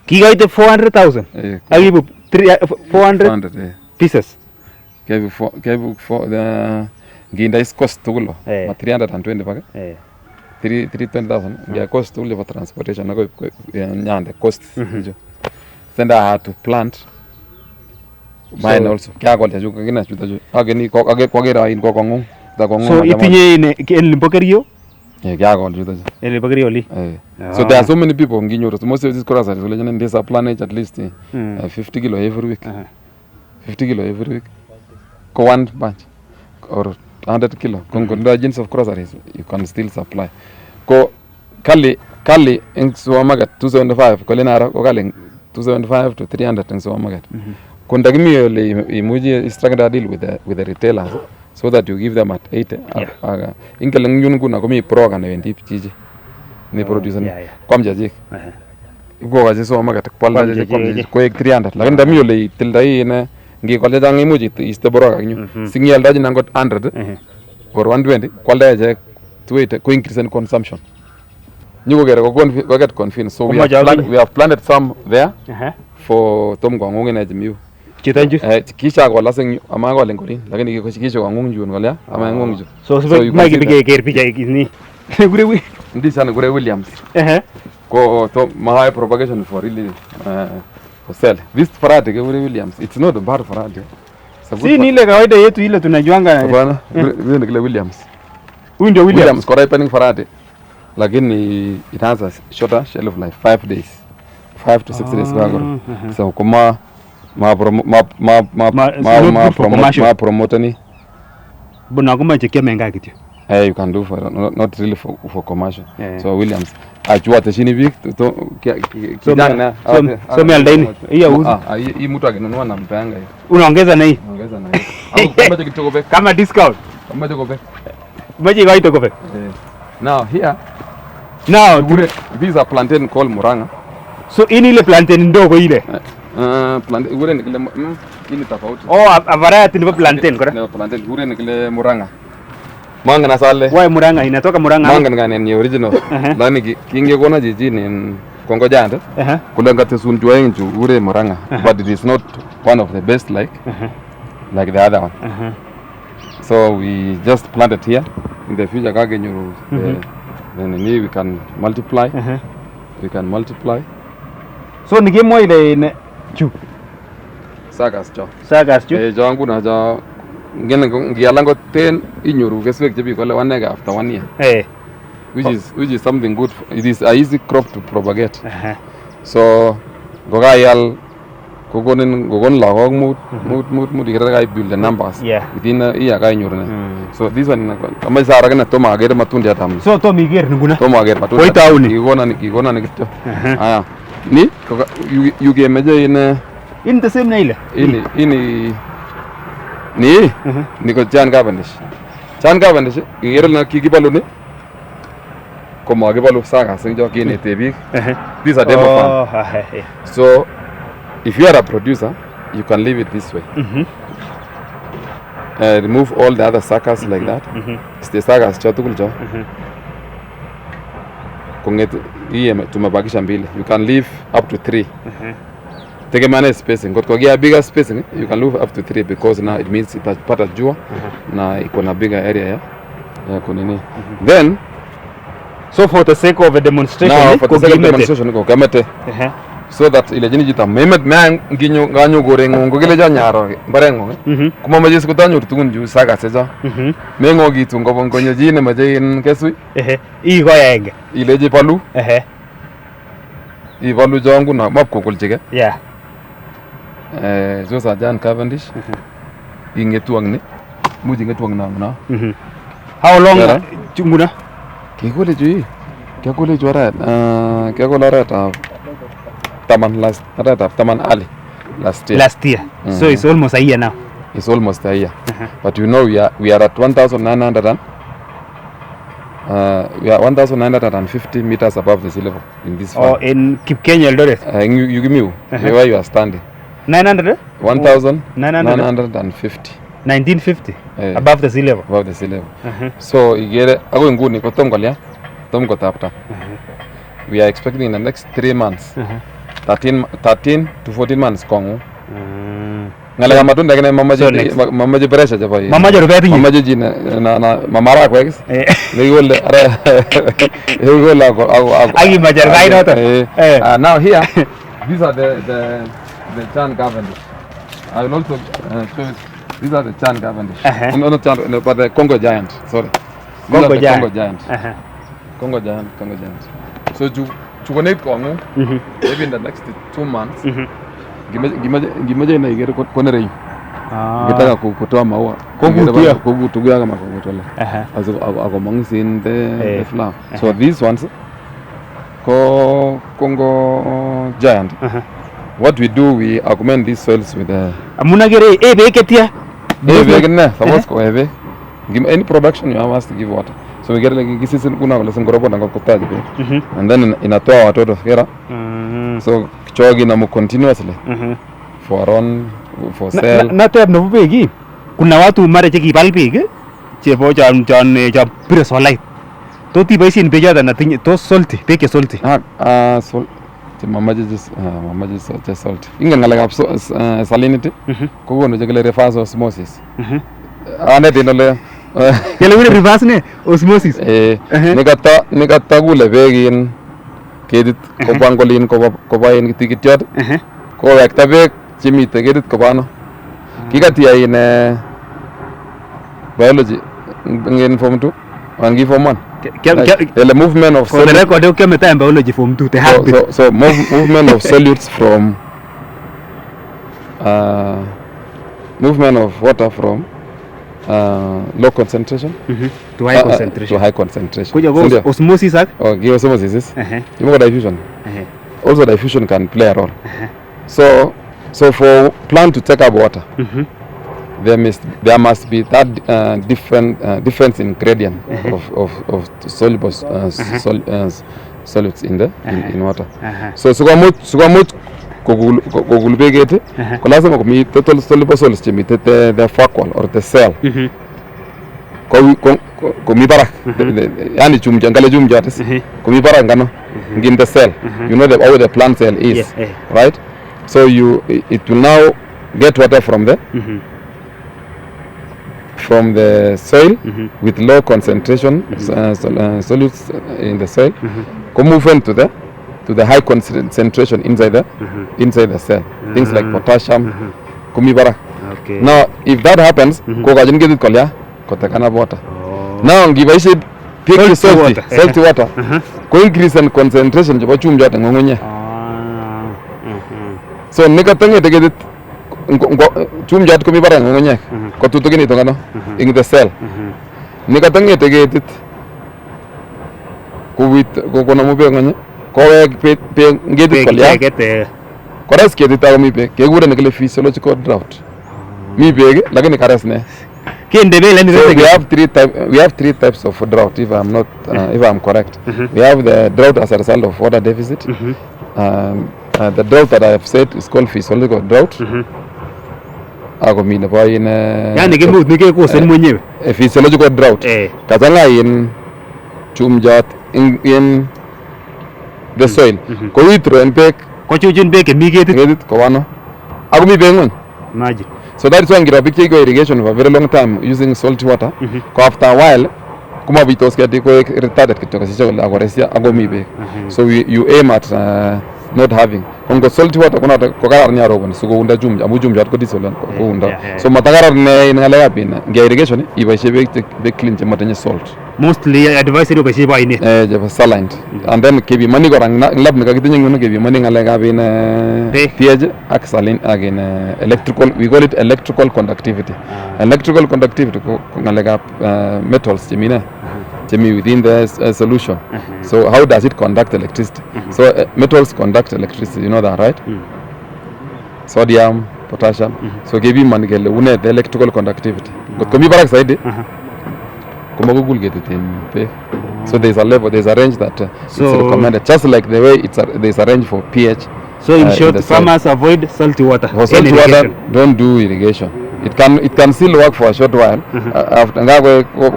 Kigaite 400,000. Agibu 400 pieces. Kebu for the ginda is cost tulo. Ma 320 paka. 320,000. Ya cost tulo for transportation na ko nyande cost. Then I had to plant. Mine also kya golte ju kagina chuta ju ageni ko age kogera in ko kongu da kongu. So itinye ne Limpokerio kya golte juta ju Limpokerio li. So there are so many people nginyoro. Most of these crops are religion they supply at least 50 kilo every week. 50 kilo every week ko one bunch or 100 kilo kongo jeans of groceries you can still supply ko kali in supermarket 275 ko lenara ko kali 275 to 300 in supermarket. Kondagimi le imuji structure deal with the retailers so that you give them at 80. Ingele nyun kuna komi proga na wendi piji ni producer kwamja jik go gaje so maga takpalda je kwamja ko 300 lakini ndamiyo le tildai ne ngi kwalja jang imuji iste proga nyu singial daji nangot 100 or 120 kwalda je to ko increase in consumption nyugo gere ko get convinced. So we have planted some there for tom gwangu ne jimiu chitanju kisha ko lasing ama ko lengori lakini ko kisha ko ngunju ngolia ama ngunju. So magi bige ker pija ni gurewi ndi sana gure Williams ko to my propagation for really for sell this variety gure Williams. It's not a bad variety. Si ni ile kawaida yetu ile tunajuanga bwana gure Williams. Huyu ndio Williams ko ripening variety lakini it has a shorter shelf life 5 days 5 to 6 days gagoro. So kuma ma promote ni buna kuma chekia menga kityo. You can do for not really for commercial. So Williams ajua tashini big to kijana so me aldaini hiyo hii mtu akinunua na mpanga hiyo unaongeza na hii au kama kitu kope kama discount kama kope maji gaito kope. Now here these are plantain called Muranga. So ini ile plantain ndogo ile plantain gure ni kile ini tofauti. A variety ni plantain kora. No plantain gure ni kile Muranga. Manga na sale. Why Muranga inatoka Muranga? Manga ngane ni original. Lakini kinge kona jijini Congo giant. Kulanga tesun join to Ure Moranga, but it is not one of the best like the other one. So we just planted here. In the future, then we can multiply. We can multiply. So ni game moi le chu. Sagas cho. Sagas chu. Jo nguna jo ngene ngiyalango 10 inyuru keswek chebi kole one after 1 year. Which is something good. It is an easy crop to propagate. So gogayal gogon lagog mut ikira build the numbers within a year ga nyurne. So this one ama sara kana to magere matundi atam. So to miger nguna. To mager matundi. Koitauni. Igona ni kitto. Aya. Ni you game in the same naile. Ni ko Chan Cavendish. Chan Cavendish igere na kikibalu ni. Como akibalu saga sinjo kini tebik. These are demo farm. So if you are a producer, you can leave it this way. Remove all the other suckers like that. It's the suckers chotukuljo. Tumebakisha mbili. You can leave up to 3. Take a manage spacing. Got a bigger spacing. You can leave up to 3 because now it means it has part of jua. Na iko na bigger area ya kunini. Then, so for the sake of a demonstration, now for the sake of demonstration, go kamete. So that ile jini jita memet man nginyo ganyo gorengo ngogile ja nyaro barengo kuma majis kutanyo tugun ju saga seja mengo gitu ngobo ngonyo jine majain kesui I goyenge ile je palu I palu jongu na map kokulchige so sa Jan Cavendish ingetuang ni muji ngetuang na how long chunguna kekole ju rat kekole rat Taman Ali last year. So it's almost a year now. It's almost a year. But you know we are at 1,900 and we are 1,950 meters above the sea level in this farm. In Kenya Eldoret. You give me where you are standing. 900? 1,950. 1950 above the sea level. Above the sea level. So you get ago nguni ko tomgolia tomgo tapta. We are expecting in the next 3 months. 13 to 14 months kongo. Ngala matunda kene mamaji pressure jaba yi. Mamaji rubeti. Mamaji jina na mamara ko ex. Ne gol ara. Gol ago. Agi majar gai no to. Now here these are the Chan Cavendish. I will also show you. These are the Chan Cavendish. No, not Chan, no, but the Congo giant. Sorry. Congo giant. Congo giant. So to connect Congo, maybe in the next 2 months, gimaje na igere konere. Gitaka kutoa maua. Kugutugia kama kugutola. Azo agomangisi in the flower. So these ones Congo giant. What we do, we augment these soils with the amunagere beketia. Any production you have to give water. So we get like this is kuna wala singorobo na kotaji be. And then inatoa watoto kera. So chogi na mu continuously for sale. Na tap no begi. Kuna watu mare cheki palpig. Chebo jan pure solai. To ti baisin beja da na to salty, peke salty. Salt. Mamaji just salt. Inga ngala salinity. Ko no jegele reverse osmosis. Ane dinole Kele wile reverse ne osmosis. Negata gule begin kedit ko bangolin ko bayin tikitiot. Ko wekta bek chimite kedit ko bano. Kigati ya in biology ngin form 2 wangi form 1. The movement of for the record okay meta in biology form 2 so movement of solutes from movement of water from low concentration to high concentration. To high concentration. Kuja go osmosis ak? Oh, give osmosis. You know diffusion. Also diffusion can play a role. So for plant to take up water, there must be that difference in gradient of soluble solutes in water. So sugamut kogulbegete ko lazima kumi total soluble solids chemi the vacuole or the cell ko mi barak yani chumja ngale chumja tes ko mi barak ngano in the cell. You know how the plant cell is, right? So it will now get water from the soil with low concentration solutes in the soil. Move into the high concentration inside the cell. Things like potassium. Okay. Now, if that happens, water. Now, give us salty water. Increase in concentration. So, chumjat kumi bara ngonyek ko tutugini to ngano in the cell nikatange tegetit ko wit ko kono mo be ngone ko wek pe ngedit kolya ko res ke dita mi be ke gure ne physiological drought mi be lakini karas ne kende be leni so we have three types of drought if I'm correct. We have the drought as a result of water deficit. The drought that I have said is called physiological drought. Ako mi nebo in yani kemut nike kosen mwenyewe physiological drought kazanga in chumjat in the soil ko withdraw en pek ko chuchun pek kemi ketit ko wano ako mi pek ngony imagine. So that is why ngiro pik chiko irrigation for a very long time using salty water ko after a while kuma bitos kati ko retarded kitoka sisi ako resia ako mi pek. So you aim at not having kongo salty water kuna ko karar nya robon so ko unda jumjat ko disolan ko unda so matagarar ne ngala yapin nge irrigation ibaishe be clean je matanya salt mostly advisory ba shiba ine je saline and then kebi mani ko rang lab ne kagitinye ngono kebi mani ngala gabin pH ak saline again electrical, we call it electrical conductivity. Electrical conductivity ko ngala gab metals jemina within the solution. So how does it conduct electricity? So metals conduct electricity, you know that, right? Sodium, potassium. So give him the electrical conductivity. But come back side. Google get it in pay. So there's a level, there's a range that it's recommended, just like the way there's a range for pH. So in short, farmers avoid salty water. For salty water, don't do irrigation. It can still work for a short while. After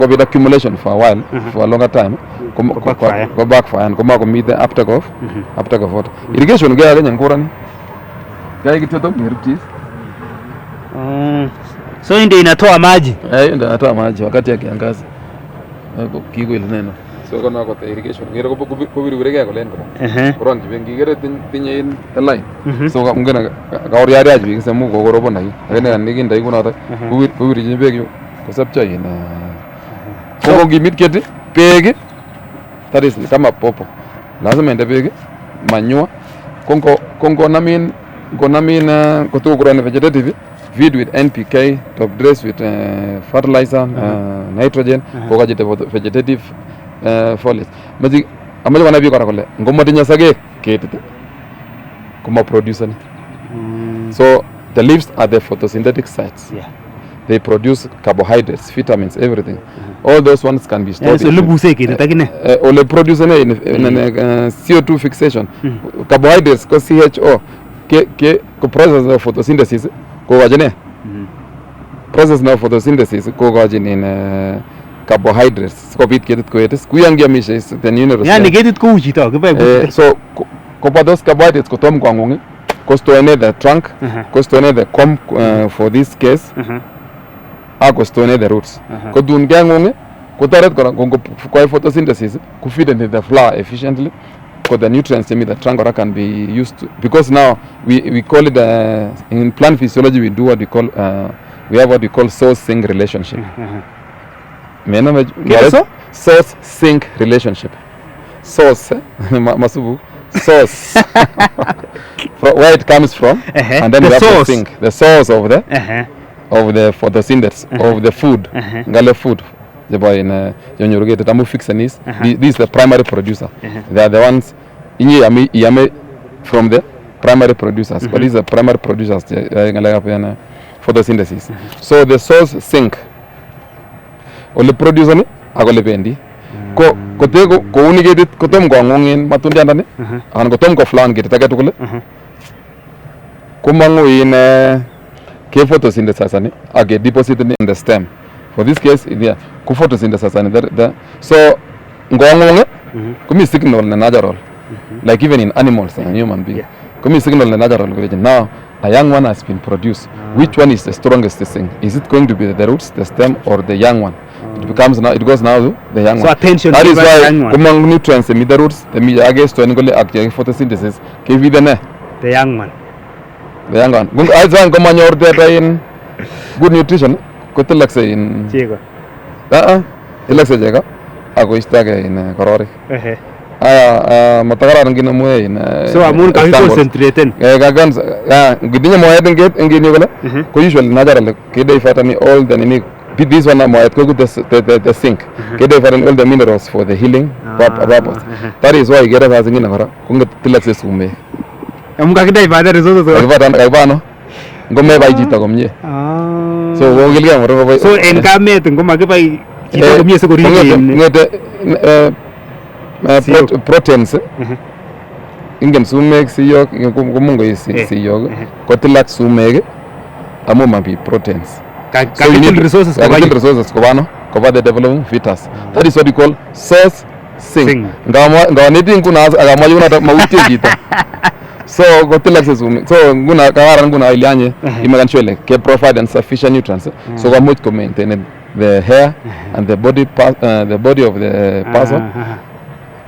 with accumulation for a while, for a longer time, go backfire and come back and meet the uptake of water. Irrigation gaya ganyan kurani. Gaya kitoto varieties. So ndio inatoa maji. Ndio inatoa maji wakati ya kiangazi. Kigo ile neno. So kono ko irrigation ngero ko birurege ko len ko ron bengi gere tinye in the line so ngena ka ori ari aji se mu go robo nai ngene ni ginda iguno ta ko biri je begi ko sapcha ina ko gimit kete pege taris kama popo lazima ende pege manure kongo namin ko to grow vegetative feed with NPK, top dress with fertilizer, nitrogen, ko gajete vegetative foliage. Maji amaje wana bi kora kole ngomma tinya sage ketete kuma producer. So the leaves are the photosynthetic sites. They produce carbohydrates, vitamins, everything. All those ones can be stored. So lebuse ketete kine ole produce in CO2 fixation. Carbohydrates ko CHO ko process of photosynthesis ko gajene process na photosynthesis ko gajene in carbohydrates ko bit ketit ko etes kuyangia mishe the numerous yani ketit ko uchi to so ko those carbohydrates ko tom kwangungi ko store the trunk ko store the com for this case ko store the roots ko dun gangungi ko taret ko photosynthesis ko feed into the flower efficiently because the nutrients in the trunk can be used to, because now we call it in plant physiology we do what we call we have what we call source-sink relationship. Source-sink relationship. Source, masubu. Source, where it comes from, and then we have to sink the source of the photosynthesis of the food, ngale food. The boy in Jonyorugate Tamu Fixanis. This is the primary producer. They are the ones in Yame from the primary producers. But these are primary producers photosynthesis. So the source sink. Only producer ni agole pendi. Ko tego ko unigate ko tom ko ngongin matundi andane. An ko tom ko flan gate taga tukule. Ko mango in ke photosynthesis ani age deposited in the stem. For this case, yeah, photosynthesis and so ngongonge kumi signal na natural like even in animals and human being. Kumi signal the natural origin. Now a young one has been produced. Which one is the strongest thing? Is it going to be the roots, the stem, or the young one? It becomes now. It goes now to the young one. So attention. That is why among nutrients, the roots, the against to photosynthesis. Give you the young one. The young one. As one come on your in good nutrition. Go to like say in. Chico. Like say Jacob. I go stag in Korori. Matagara ngina moe in. So amun ka concentrating. Gagans. Gidinya moe den get ngini wala. Ko usually natural kede fatani all the nini. This one moe ko the sink. Kede fatani all the minerals for the healing purpose. That is why get as ngina kora. Kunga tilaxe sume. Amun ka kede father resources. Kagano. Ngome bai jita komye. So wo gilga moro. So enkamet ngoma ke bai jita komye se ko proteins ingen sumek siyok kumungo siyok kotilat sumek amo mabi proteins so you need resources kobano cover the developing fetus. That is what we call source sink ngawa neti kuna agama yuna mauti jita so kotilat sumek so nguna kawara nguna ilianye imeganchwele ke provide and sufficient nutrients so kwa much maintain the hair and the body of the person.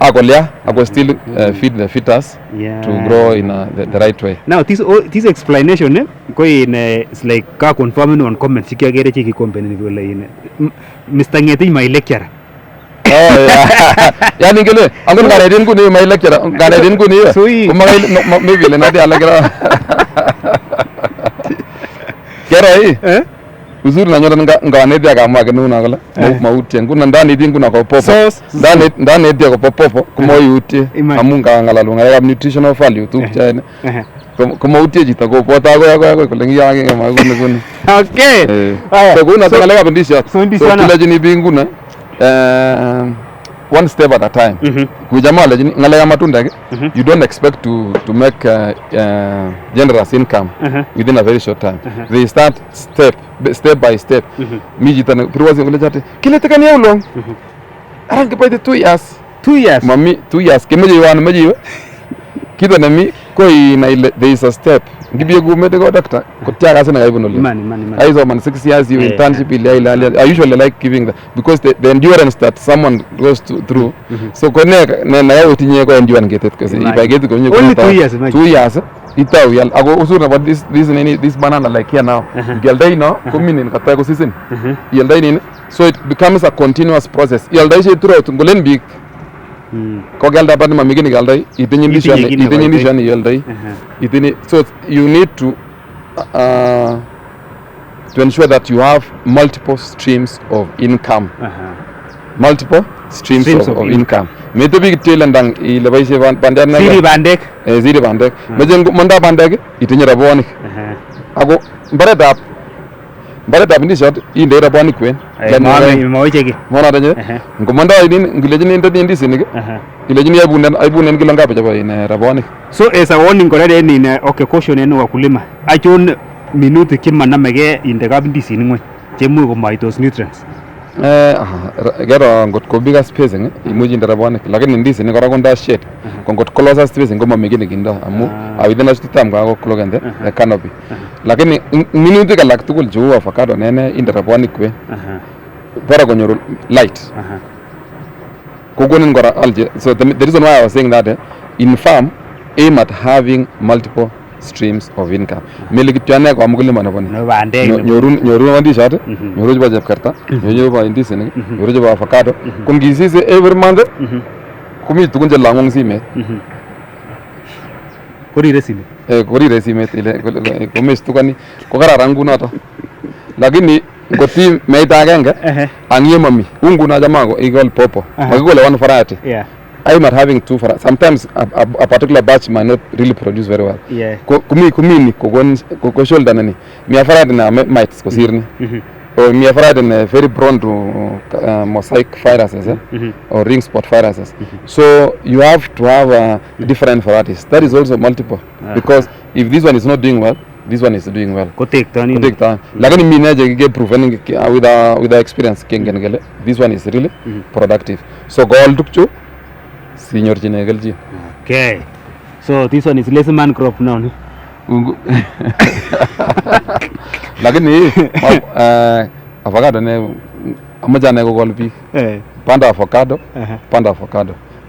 I will still feed the fetus to grow in the right way. Now this explanation it's like ka confirming on comments sikagere chiki company wala ine Mr. Ngetich my lecturer. Oh yeah. Yani ngene angon gare din kuni my lecturer gare din kuni kuma maybe le nadi alagra. Kera uzuri na nyora ngane dia kama kenu na kala mauti nguna ndani din kuna ko popo ndani dia ko popo kuma yuti amunga ngala lunga ya nutritional value tu chane kuma uti jita ko pota ko lengi ya nge maguni okay so kuna tangala ka bindisha so kila jini binguna one step at a time. Kujama lejini ngala ya matunda you don't expect to make generous income within a very short time. They start step by step. Miji tana priwazi ngole jate kile tekani ya ulong arange by the 2 years mami 2 years kemeje wana meje kido na mi koi na ile there is a step ngibiye go medical doctor kotia kasi na gaibo noli mani aizo man 6 years you internship ile I usually like giving that because the endurance that someone goes through so kone na yawo tinye ko endurance get it kasi if I get ko only 2 years itaw yal ago usur about this banana like here now yaldai no kominin kata ko season yaldai ni so it becomes a continuous process yaldai she throughout ngolen big ko galda bad ma migini galdai itinyi ndishani yaldai itini so you need to ensure that you have multiple streams of income multiple streams of income meto big telandang ilabai se bandana ziri bandek mejen manda bandek itinyi raboni ago barada bindi shot inde raboni kwen mona danye ngomanda idin ngilejini inde sinige ilejini aibunen gilanga pa jaba ine raboni so as a warning korede ni okay caution eno wakulima achon minuti kimana mege inde kabindi siningwe chemu ko maitos nutrients gero ngot ko bigger spacing imuji inde raboni lakini ndisi ni kora konda shade ngot closer spacing ngoma megini kinda amu awidena stitam ga ko klogende canopy lakini minuti kalak tukul juu avocado nene inde raboni kwe para konyoru light kogonin gora alge so the reason why I was saying that in farm aim at having multiple streams of income melikitane kwa mkulima naboni nyoru wandi shate nyoru ba jakarta nyoru ba indi sene nyoru ba avocado kungizise every month kumi tukunje langong sime kori resime ile komis tukani kokara rangu nato lakini ngoti meita agenge angie mami ungu na jamaa igol popo magole one variety I might having two varieties. Sometimes a particular batch might not really produce very well. Kumi ni ko shoulder nani. Mi variety na mites ko sirni. Or mi variety na very prone to mosaic viruses or ring spot viruses. So you have to have different varieties. That is also multiple because if this one is not doing well, this one is doing well. Ko take time. Lakini mi naje get proven with the experience kengengele. This one is really productive. So go all tukchu senior jinegelji. Okay. So this one is less man crop now. Lakini avocado ne amaja ne gogol bi. Panda avocado.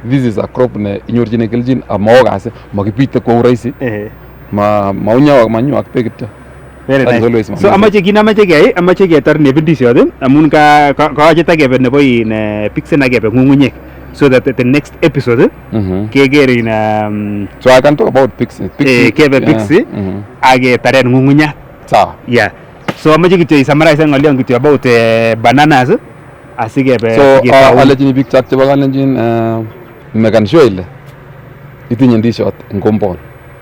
This is a crop ne inyorjine keljin amaoga ase magipite ko uraisi. Maunya manyu akpekitya. Very nice. So amache ketar nebindisiot amun ka acheta kebe nebo in pixen akebe ngungunyek so that the next episode keger in so I can talk about pixie kebe pixie age taren ngungunya. Sawa. Yeah. So amache kityo summarize ngalion kityo about bananas asikebe so alejini big chat chebo kalenjin mekan sure ile itinye ndisiot en compound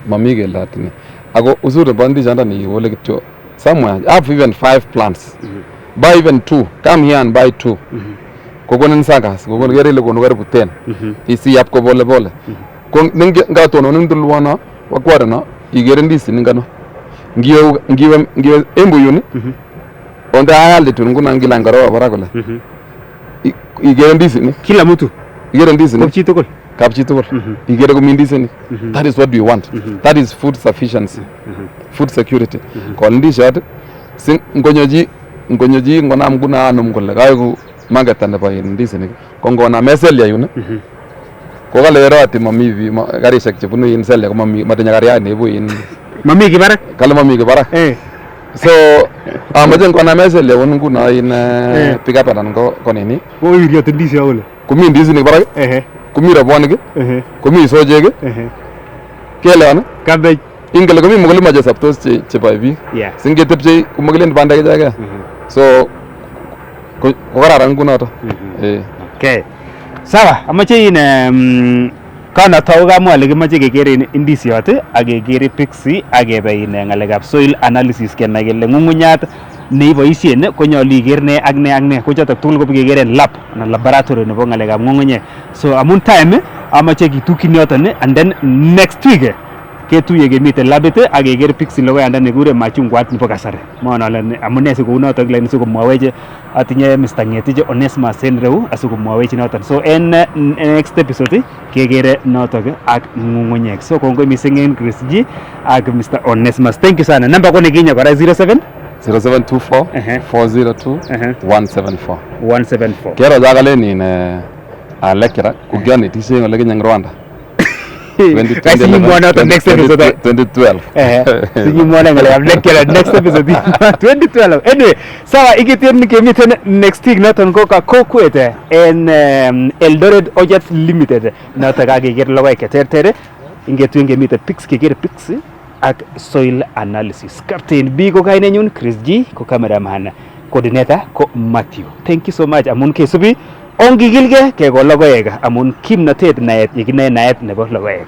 mami kele atine ako uzuri bandi janda ni wole kityo somewhere I have even 5 plants buy even 2 come here and buy 2 kokonin sagas kokon gerele kono karibu 10 isi yap ko pole pole ko ngatono ndulwana wakwarana igere ndisi ngano ngiwe embuyuni onda ayalde tunguna ngila ngaro barakole igere ndisi ni kila mtu igere ndisi ni kapchitokol igere ko mindisi ni that is what we want that is food sufficiency food security ko ndishot sing ngonyoji ngona mguna anum kole kayo magata ne bayin ndisi ni ko ngona mesel ya yune ko kale yero ati mami garishek chebunu in sel ya ko mami matinya garia ne bu in mami kibarak kale mami kibarak so amajen ngona mesel ya wonu nguna in pick up anan ko nini o yiri ndisi awole kumi ndisi ni barak kumi rabwanike kumi sojeke kelewana cabbage ingele kumi mukulima je saptos che baibi singetepche kumugelen bandage jaga so ko kararan kunoto okay sawa amache in kana tau kamwa ale kimache kekere indisiot ak kekere pixie ak kebe in ngalekab soil analysis kenai kele ngungunyat neiboisien konyolu iker ne ak ne ko chotok tugul ko kekeren lab anan laboratory nebo ngalekab ngungunyek so amun time amache kitukyin yoton and then next week ketuye kemiten labit ak keker pixie logoyanda nekure machungwat nebo kasari maana ale amune sikounotok lakini sikomwawech atinye Mr. Ngetich Onesmus en reu asikomwawech noton so en next episode kekere notok ak ngungunyek so kongoi missing en Chris G ak Mr. Onesmus thank you sana number ko nekinyo kora 0724 402 174 kero jagale ni lecturer kugiani tise ngole kenya Rwanda 2012 next episode 2012 siji mwana ngale lecturer next episode 2012 anyway sawa ikitien kemiten next week noton ko ka Kokwet en Eldoret Orchards Limited noton ka keker logoek cheterter ingetuen kemiten kekere pixie ak soil analysis. Captain B ko kainenyun, Chris G ko cameraman, coordinator ko Matthew. Thank you so much amun kesubi ongigilge kekol logoek amun kimnatet naet yekinae naet nebo logoek.